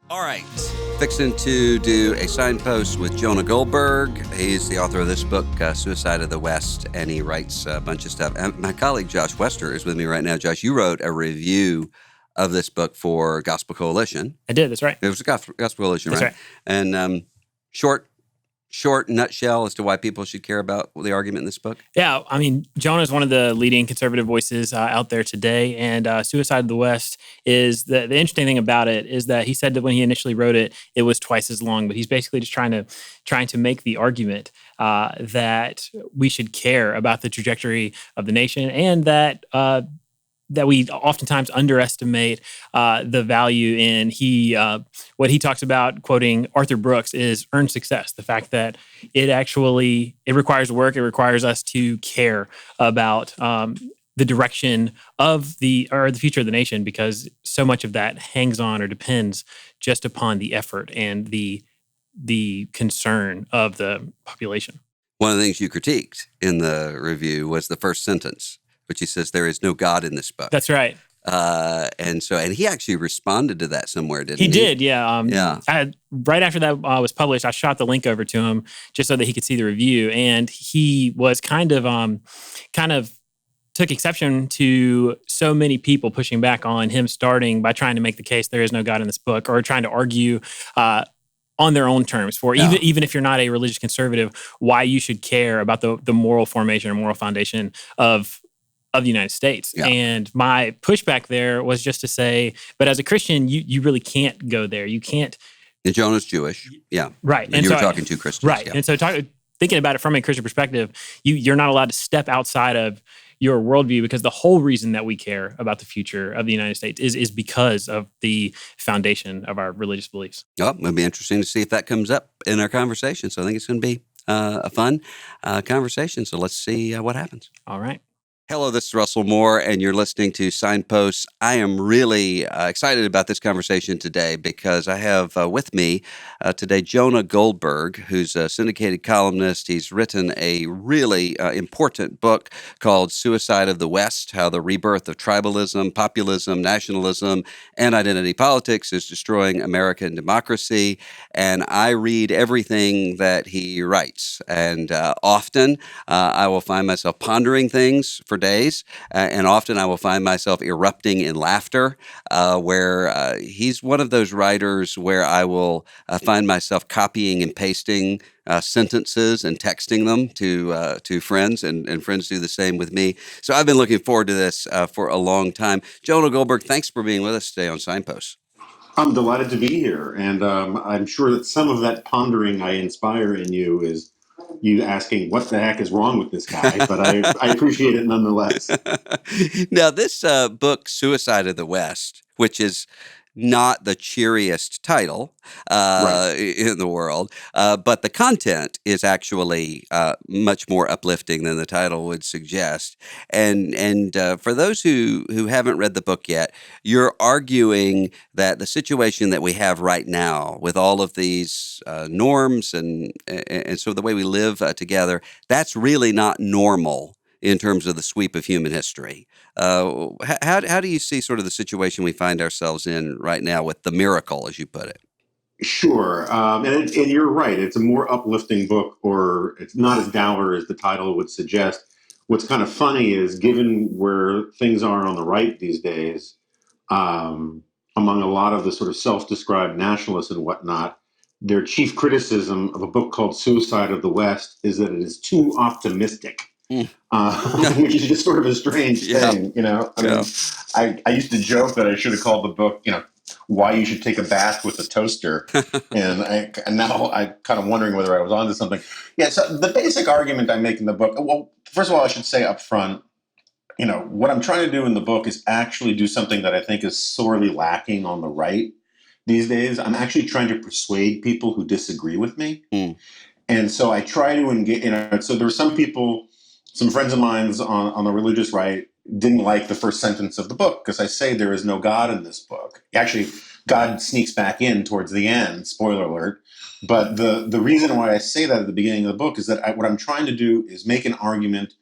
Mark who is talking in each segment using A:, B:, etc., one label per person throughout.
A: All right, fixing to do a signpost with Jonah Goldberg. He's the author of this book, Suicide of the West, and he writes a bunch of stuff. And my colleague Josh Wester is with me right now. Josh, you wrote a review of this book for Gospel Coalition.
B: I did, that's right.
A: It was a Gospel Coalition,
B: That's
A: right? And short nutshell as to why people should care about the argument in this book?
B: Yeah, I mean, Jonah is one of the leading conservative voices out there today, and Suicide of the West is the interesting thing about it is that he said that when he initially wrote it, it was twice as long, but he's basically just trying to make the argument that we should care about the trajectory of the nation, and that we oftentimes underestimate the value in what he talks about, quoting Arthur Brooks, is earned success. The fact that it requires work, it requires us to care about the direction of the future of the nation, because so much of that hangs on or depends just upon the effort and the concern of the population.
A: One of the things you critiqued in the review was the first sentence, which he says there is no God in this book.
B: That's right.
A: And he actually responded to that somewhere, didn't he?
B: He did, yeah.
A: Yeah.
B: Right after that was published, I shot the link over to him just so that he could see the review, and he was kind of took exception to so many people pushing back on him starting by trying to make the case there is no God in this book, or trying to argue on their own terms for even if you're not a religious conservative, why you should care about the moral formation or moral foundation of the United States. Yeah. And my pushback there was just to say, but as a Christian, you really can't go there. You can't.
A: And Jonah's Jewish. Yeah.
B: Right.
A: And you were talking to Christians.
B: Right.
A: Yeah.
B: And so thinking about it from a Christian perspective, you're not allowed to step outside of your worldview, because the whole reason that we care about the future of the United States is because of the foundation of our religious beliefs.
A: Oh, it'll be interesting to see if that comes up in our conversation. So I think it's going to be a fun conversation. So let's see what happens.
B: All right.
A: Hello, this is Russell Moore, and you're listening to Signposts. I am really excited about this conversation today because I have with me today Jonah Goldberg, who's a syndicated columnist. He's written a really important book called Suicide of the West, How the Rebirth of Tribalism, Populism, Nationalism, and Identity Politics is Destroying American Democracy. And I read everything that he writes. And often I will find myself pondering things for days, and often I will find myself erupting in laughter, where he's one of those writers where I will find myself copying and pasting sentences and texting them to friends, and friends do the same with me. So I've been looking forward to this for a long time. Jonah Goldberg, thanks for being with us today on Signposts.
C: I'm delighted to be here, and I'm sure that some of that pondering I inspire in you is you asking what the heck is wrong with this guy, but I appreciate it nonetheless.
A: Now, this book, Suicide of the West, which is not the cheeriest title in the world, but the content is actually much more uplifting than the title would suggest. And for those who haven't read the book yet, you're arguing that the situation that we have right now with all of these norms and so the way we live together, that's really not normal in terms of the sweep of human history. How do you see sort of the situation we find ourselves in right now with the miracle, as you put it?
C: Sure. And you're right. It's a more uplifting book, or it's not as dour as the title would suggest. What's kind of funny is, given where things are on the right these days, among a lot of the sort of self-described nationalists and whatnot, their chief criticism of a book called Suicide of the West is that it is too optimistic. Which is just sort of a strange thing, you know. I mean, I used to joke that I should have called the book, Why You Should Take a Bath with a Toaster, and now I'm kind of wondering whether I was onto something. Yeah. So the basic argument I make in the book, well, first of all, I should say up front, what I'm trying to do in the book is actually do something that I think is sorely lacking on the right these days. I'm actually trying to persuade people who disagree with me, and so I try to engage. So there are some people. Some friends of mine on the religious right didn't like the first sentence of the book because I say there is no God in this book. Actually, God sneaks back in towards the end, spoiler alert. But the reason why I say that at the beginning of the book is that what I'm trying to do is make an argument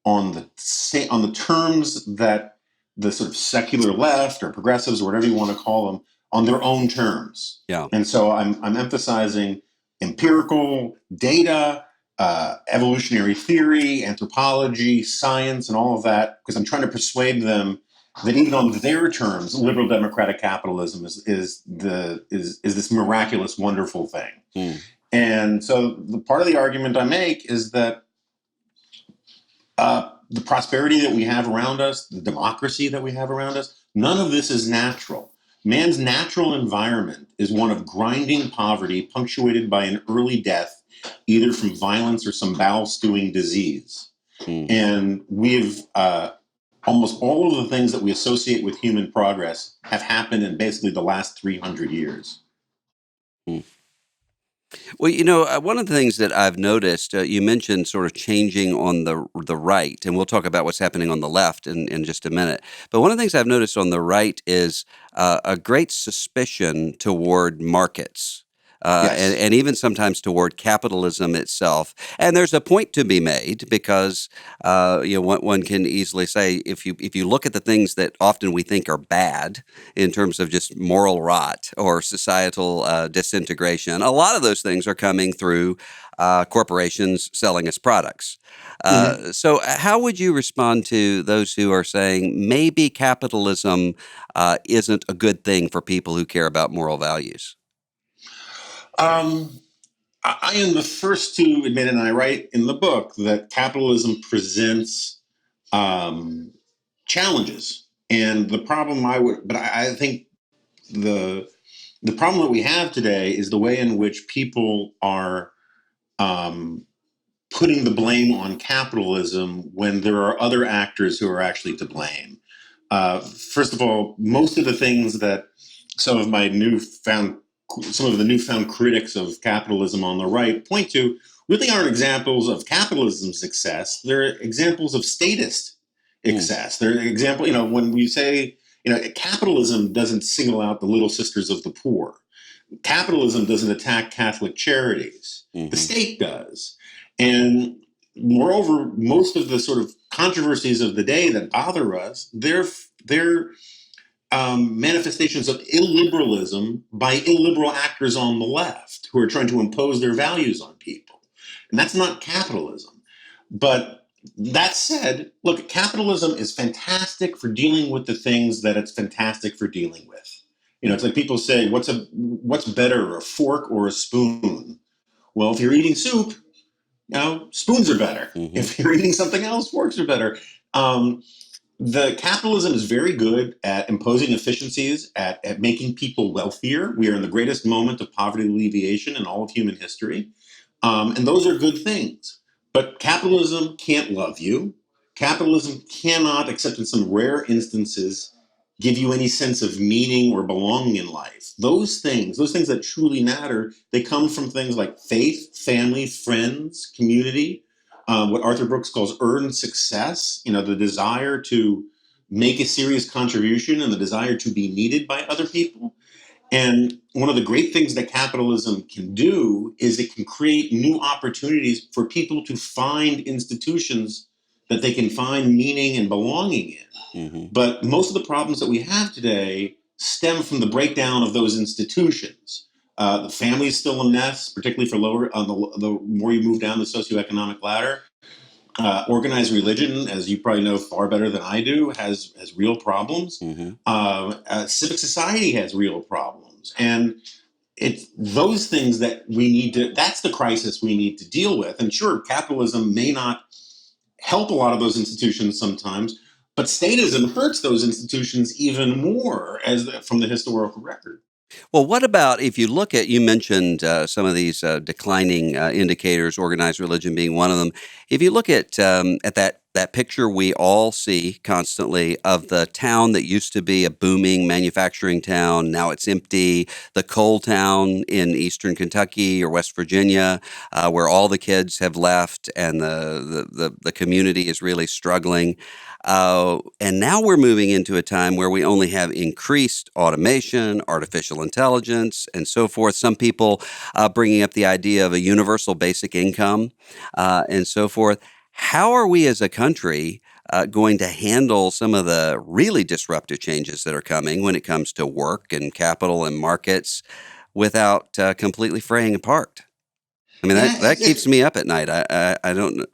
C: on the terms that the sort of secular left or progressives or whatever you want to call them on their own terms.
A: Yeah.
C: And so I'm emphasizing empirical data, evolutionary theory, anthropology, science, and all of that, because I'm trying to persuade them that even on their terms, liberal democratic capitalism is this miraculous, wonderful thing.
A: Mm.
C: And so the part of the argument I make is that the prosperity that we have around us, the democracy that we have around us, none of this is natural. Man's natural environment is one of grinding poverty, punctuated by an early death, either from violence or some bowel stewing disease.
A: Mm.
C: And we've almost all of the things that we associate with human progress have happened in basically the last 300 years.
A: Mm. Well, one of the things that I've noticed, you mentioned sort of changing on the right, and we'll talk about what's happening on the left in just a minute. But one of the things I've noticed on the right is a great suspicion toward markets.
C: Yes.
A: And even sometimes toward capitalism itself, and there's a point to be made because one can easily say if you look at the things that often we think are bad in terms of just moral rot or societal disintegration, a lot of those things are coming through corporations selling us products.
C: Mhm.
A: So, how would you respond to those who are saying maybe capitalism isn't a good thing for people who care about moral values?
C: I am the first to admit, and I write in the book, that capitalism presents um, challenges. And the problem I think the the problem that we have today is the way in which people are um, putting the blame on capitalism when there are other actors who are actually to blame. First of all, most of the things that some of my newfound some of the newfound critics of capitalism on the right point to really aren't examples of capitalism's success. They're examples of statist
A: Mm.
C: excess. They're example, when we say, capitalism doesn't single out the little sisters of the poor. Capitalism doesn't attack Catholic charities. The
A: Hmm.
C: state does. And moreover, most of the sort of controversies of the day that bother us, they're manifestations of illiberalism by illiberal actors on the left who are trying to impose their values on people. And that's not capitalism. But that said, look, capitalism is fantastic for dealing with the things that it's fantastic for dealing with. It's like people say, what's better, a fork or a spoon? Well, if you're eating soup, spoons are better.
A: Hmm.
C: If you're eating something else, forks are better. Um, the capitalism is very good at imposing efficiencies, at making people wealthier. We are in the greatest moment of poverty alleviation in all of human history. And those are good things. But capitalism can't love you. Capitalism cannot, except in some rare instances, give you any sense of meaning or belonging in life. Those things that truly matter, they come from things like faith, family, friends, community, what Arthur Brooks calls earned success, the desire to make a serious contribution and the desire to be needed by other people. And one of the great things that capitalism can do is it can create new opportunities for people to find institutions that they can find meaning and belonging in.
A: Hmm.
C: But most of the problems that we have today stem from the breakdown of those institutions. The family is still a mess, particularly for lower on the more you move down the socioeconomic ladder. Organized religion, as you probably know far better than I do, has real problems.
A: Hmm.
C: Civic society has real problems, and it's those things that we need to. That's the crisis we need to deal with. And sure, capitalism may not help a lot of those institutions sometimes, but statism hurts those institutions even more, from the historical record.
A: Well, what about if you look at, you mentioned some of these declining indicators, organized religion being one of them. If you look at that picture we all see constantly of the town that used to be a booming manufacturing town, now it's empty, the coal town in eastern Kentucky or West Virginia, where all the kids have left and the community is really struggling. And now we're moving into a time where we only have increased automation, artificial intelligence, and so forth. Some people bringing up the idea of a universal basic income and so forth. How are we as a country going to handle some of the really disruptive changes that are coming when it comes to work and capital and markets without completely fraying apart? I mean,
C: Yeah,
A: that keeps me up at night. I don't.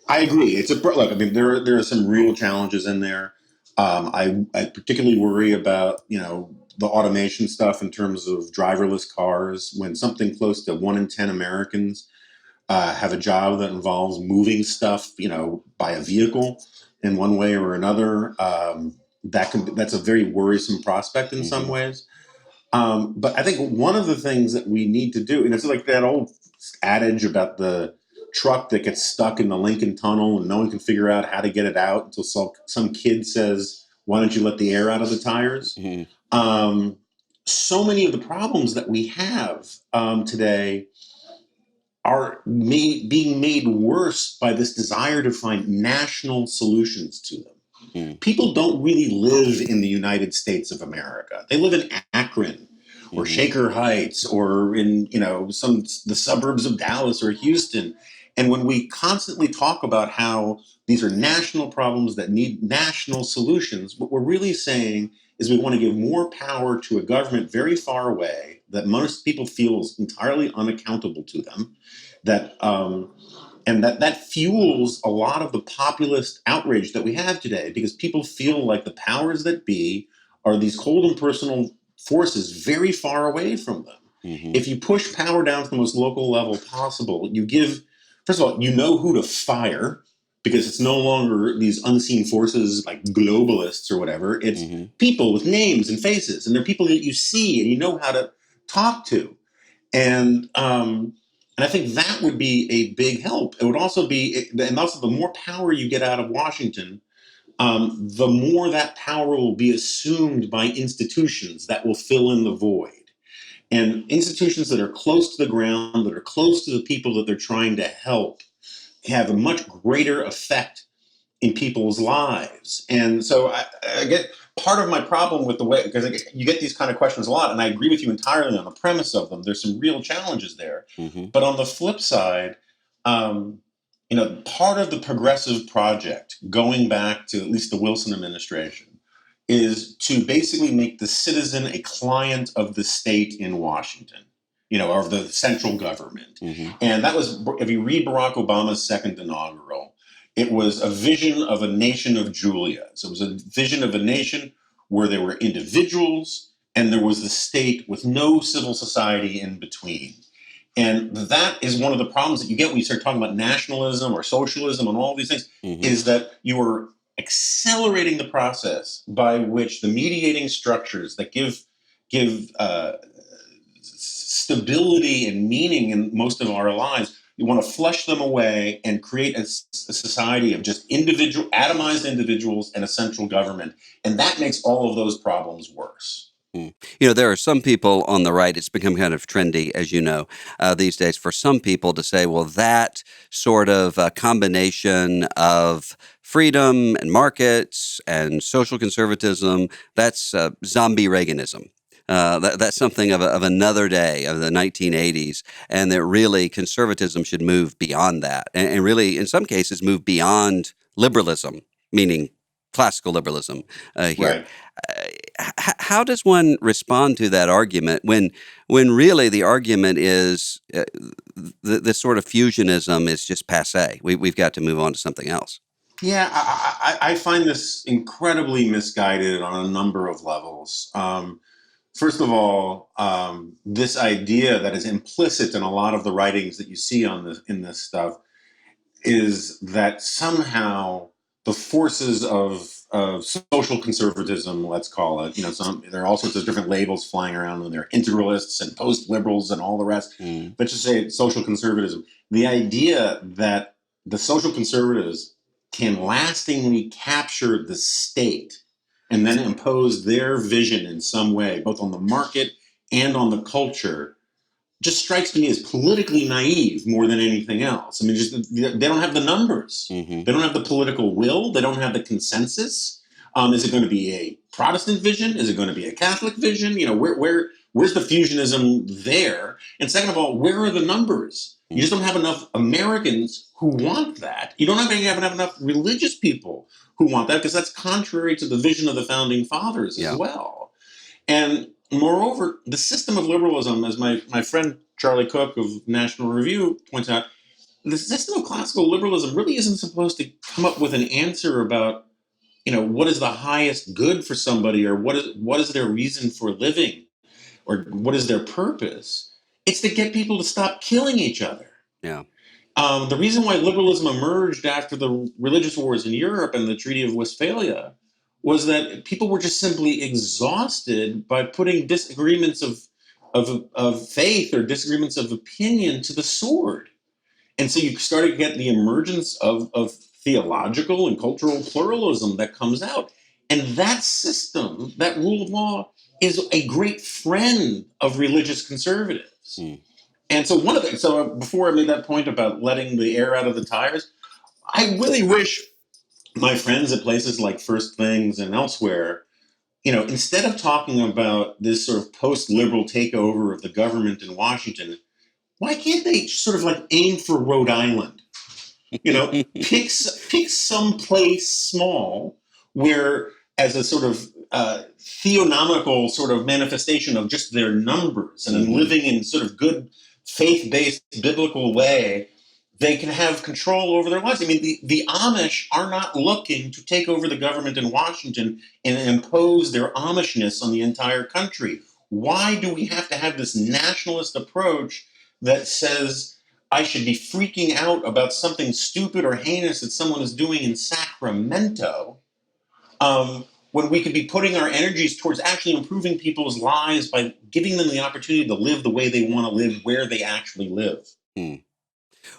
C: I agree. It's a look. I mean, there are some real challenges in there. I particularly worry about the automation stuff in terms of driverless cars. When something close to 1 in 10 Americans have a job that involves moving stuff, by a vehicle in one way or another, that's a very worrisome prospect in some
A: Mhm.
C: ways. But I think one of the things that we need to do, and it's like that old adage about the truck that gets stuck in the Lincoln Tunnel and no one can figure out how to get it out until some kid says, "Why don't you let the air out of the tires?"
A: Mhm.
C: Um, so many of the problems that we have today are being made worse by this desire to find national solutions to them.
A: Mhm.
C: People don't really live in the United States of America. They live in Akron or
A: Mhm.
C: Shaker Heights or in the suburbs of Dallas or Houston. And when we constantly talk about how these are national problems that need national solutions, what we're really saying is we want to give more power to a government very far away that most people feel is entirely unaccountable to them. That fuels a lot of the populist outrage that we have today because people feel like the powers that be are these cold and personal forces very far away from them.
A: Mhm.
C: If you push power down to the most local level possible, you give, first of all, you know who to fire because it's no longer these unseen forces like globalists or whatever. It's
A: Mhm.
C: people with names and faces, and they're people that you see and you know how to talk to. And I think that would be a big help. It would also be, and also the more power you get out of Washington, the more that power will be assumed by institutions that will fill in the void. And institutions that are close to the ground, that are close to the people that they're trying to help, have a much greater effect in people's lives. And so I get part of my problem with the way, because you get these kind of questions a lot, and I agree with you entirely on the premise of them. There's some real challenges there.
A: Mhm.
C: But on the flip side, um, part of the progressive project, going back to at least the Wilson administration, is to basically make the citizen a client of the state in Washington, or of the central government.
A: Mhm.
C: And that was, if you read Barack Obama's second inaugural, it was a vision of a nation of Julias. It was a vision of a nation where there were individuals and there was the state with no civil society in between. And that is one of the problems that you get when you start talking about nationalism or socialism and all these things,
A: Mhm.
C: is that you are accelerating the process by which the mediating structures that give stability and meaning in most of our lives, you want to flush them away and create a society of just atomized individuals and a central government. And that makes all of those problems worse.
A: Mm. There are some people on the right, it's become kind of trendy, as you know, these days, for some people to say, well, that sort of combination of freedom and markets and social conservatism, that's zombie Reaganism. That's something of another day, of the 1980s, and that really conservatism should move beyond that, and really, in some cases, move beyond liberalism, meaning classical liberalism here.
C: Right.
A: How does one respond to that argument when really the argument is this sort of fusionism is just passé? We've got to move on to something else.
C: Yeah, I find this incredibly misguided on a number of levels. First of all, this idea that is implicit in a lot of the writings that you see in this stuff is that somehow the forces of social conservatism, let's call it, there are all sorts of different labels flying around, and there are integralists and post-liberals and all the rest.
A: Mm,
C: Let's just say social conservatism. The idea that the social conservatives can lastingly capture the state and then impose their vision in some way, both on the market and on the culture, just strikes me as politically naive more than anything else. I mean, just they don't have the numbers,
A: hmm
C: they don't have the political will, they don't have the consensus. Is it going to be a Protestant vision? Is it going to be a Catholic vision? Where's the fusionism there? And second of all, where are the numbers? You just don't have enough Americans who want that. You don't have enough religious people who want that, because that's contrary to the vision of the founding fathers as
A: Yeah.
C: well. And moreover, the system of liberalism, as my friend Charlie Cook of National Review points out, the system of classical liberalism really isn't supposed to come up with an answer about, what is the highest good for somebody, or what is their reason for living, or what is their purpose. It's to get people to stop killing each other.
A: Yeah.
C: The reason why liberalism emerged after the religious wars in Europe and the Treaty of Westphalia was that people were just simply exhausted by putting disagreements of faith or disagreements of opinion to the sword. And so you started to get the emergence of theological and cultural pluralism that comes out. And that system, that rule of law, is a great friend of religious conservatives. And so before I made that point about letting the air out of the tires, I really wish my friends at places like First Things and elsewhere, instead of talking about this sort of post-liberal takeover of the government in Washington, why can't they sort of like aim for Rhode Island? Pick some place small where, as a sort of theonomical sort of manifestation of just their numbers and living in sort of good faith-based biblical way, they can have control over their lives. I mean, the Amish are not looking to take over the government in Washington and impose their Amishness on the entire country. Why do we have to have this nationalist approach that says I should be freaking out about something stupid or heinous that someone is doing in Sacramento, when we could be putting our energies towards actually improving people's lives by giving them the opportunity to live the way they want to live, where they actually live?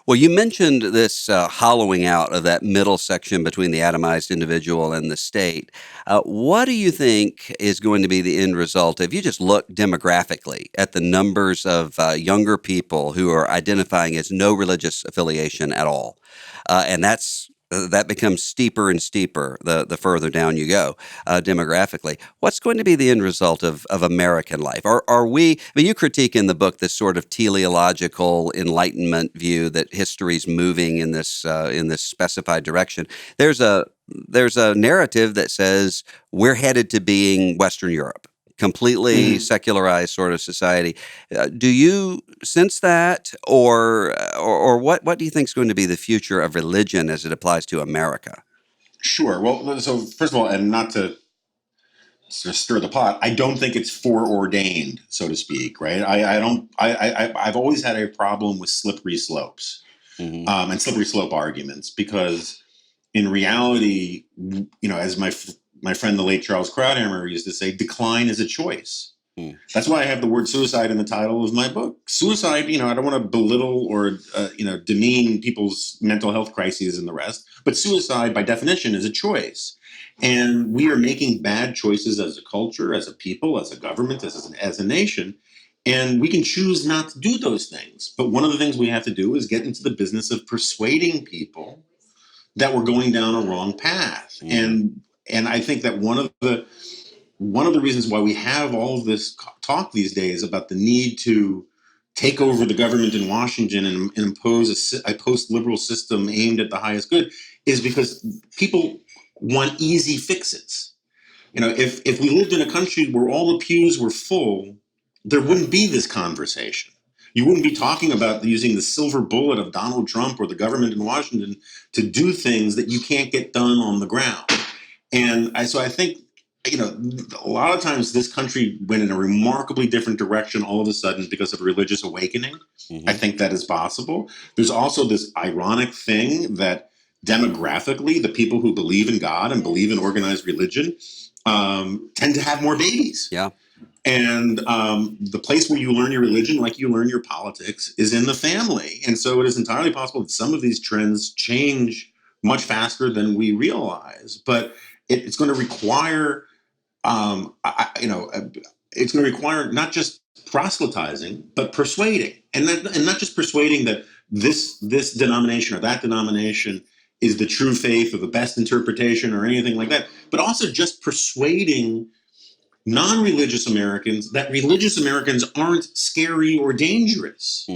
A: Well, you mentioned this hollowing out of that middle section between the atomized individual and the state. What do you think is going to be the end result if you just look demographically at the numbers of younger people who are identifying as no religious affiliation at all? And that becomes steeper and steeper the further down you go demographically. What's going to be the end result of American life? Are we? I mean, you critique in the book this sort of teleological Enlightenment view that history's moving in this specified direction. There's a narrative that says we're headed to being Western Europe, completely secularized sort of society. Do you sense that, or what do you think is going to be the future of religion as it applies to America?
C: Sure. Well, so first of all, and not to stir the pot, I don't think it's foreordained, so to speak, right? I've always had a problem with slippery slopes and slippery slope arguments, because in reality, as my friend, the late Charles Krauthammer, used to say, decline is a choice. That's why I have the word suicide in the title of my book. Suicide, I don't want to belittle or, demean people's mental health crises and the rest, but suicide by definition is a choice. And we are making bad choices as a culture, as a people, as a government, as a nation. And we can choose not to do those things. But one of the things we have to do is get into the business of persuading people that we're going down a wrong path. And I think that one of the reasons why we have all of this talk these days about the need to take over the government in Washington and impose a post-liberal system aimed at the highest good is because people want easy fixes. If we lived in a country where all the pews were full, there wouldn't be this conversation. You wouldn't be talking about using the silver bullet of Donald Trump or the government in Washington to do things that you can't get done on the ground. And so I think, a lot of times this country went in a remarkably different direction all of a sudden because of a religious awakening. I think that is possible. There's also this ironic thing that demographically, the people who believe in God and believe in organized religion tend to have more babies.
A: Yeah.
C: And the place where you learn your religion, like you learn your politics, is in the family. And so it is entirely possible that some of these trends change much faster than we realize. But it's going to require, it's going to require not just proselytizing, but persuading, and not just persuading that this denomination or that denomination is the true faith or the best interpretation or anything like that, but also just persuading non-religious Americans that religious Americans aren't scary or dangerous.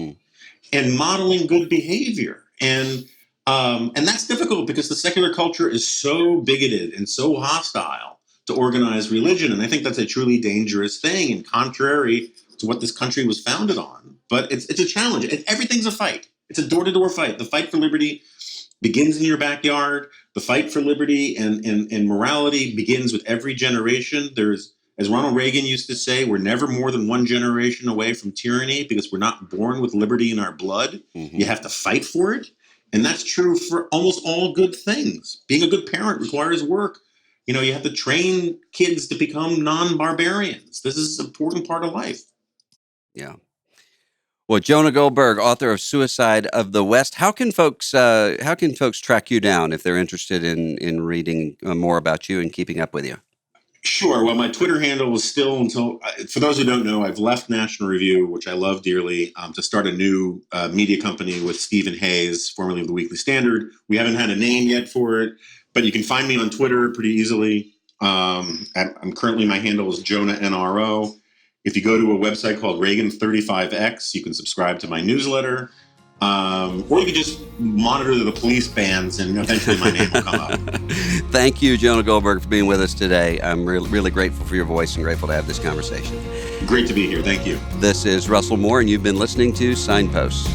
C: and modeling good behavior. And that's difficult because the secular culture is so bigoted and so hostile to organized religion. And I think that's a truly dangerous thing and contrary to what this country was founded on. But it's a challenge. Everything's a fight. It's a door-to-door fight. The fight for liberty begins in your backyard. The fight for liberty and morality begins with every generation. There's, as Ronald Reagan used to say, we're never more than one generation away from tyranny because we're not born with liberty in our blood.
A: Mm-hmm.
C: You have to fight for it. And that's true for almost all good things. Being a good parent requires work. You have to train kids to become non-barbarians. This is an important part of life.
A: Yeah. Well, Jonah Goldberg, author of Suicide of the West. How can folks track you down if they're interested in reading more about you and keeping up with you?
C: Sure. Well, my Twitter handle is still for those who don't know, I've left National Review, which I love dearly, to start a new media company with Stephen Hayes, formerly of the Weekly Standard. We haven't had a name yet for it, but you can find me on Twitter pretty easily. I'm currently, my handle is Jonah NRO. If you go to a website called Reagan35X, you can subscribe to my newsletter. Or you can just monitor the police bands and eventually my name will come up.
A: Thank you, Jonah Goldberg, for being with us today. I'm really grateful for your voice and grateful to have this conversation.
C: Great to be here. Thank you.
A: This is Russell Moore, and you've been listening to Signposts.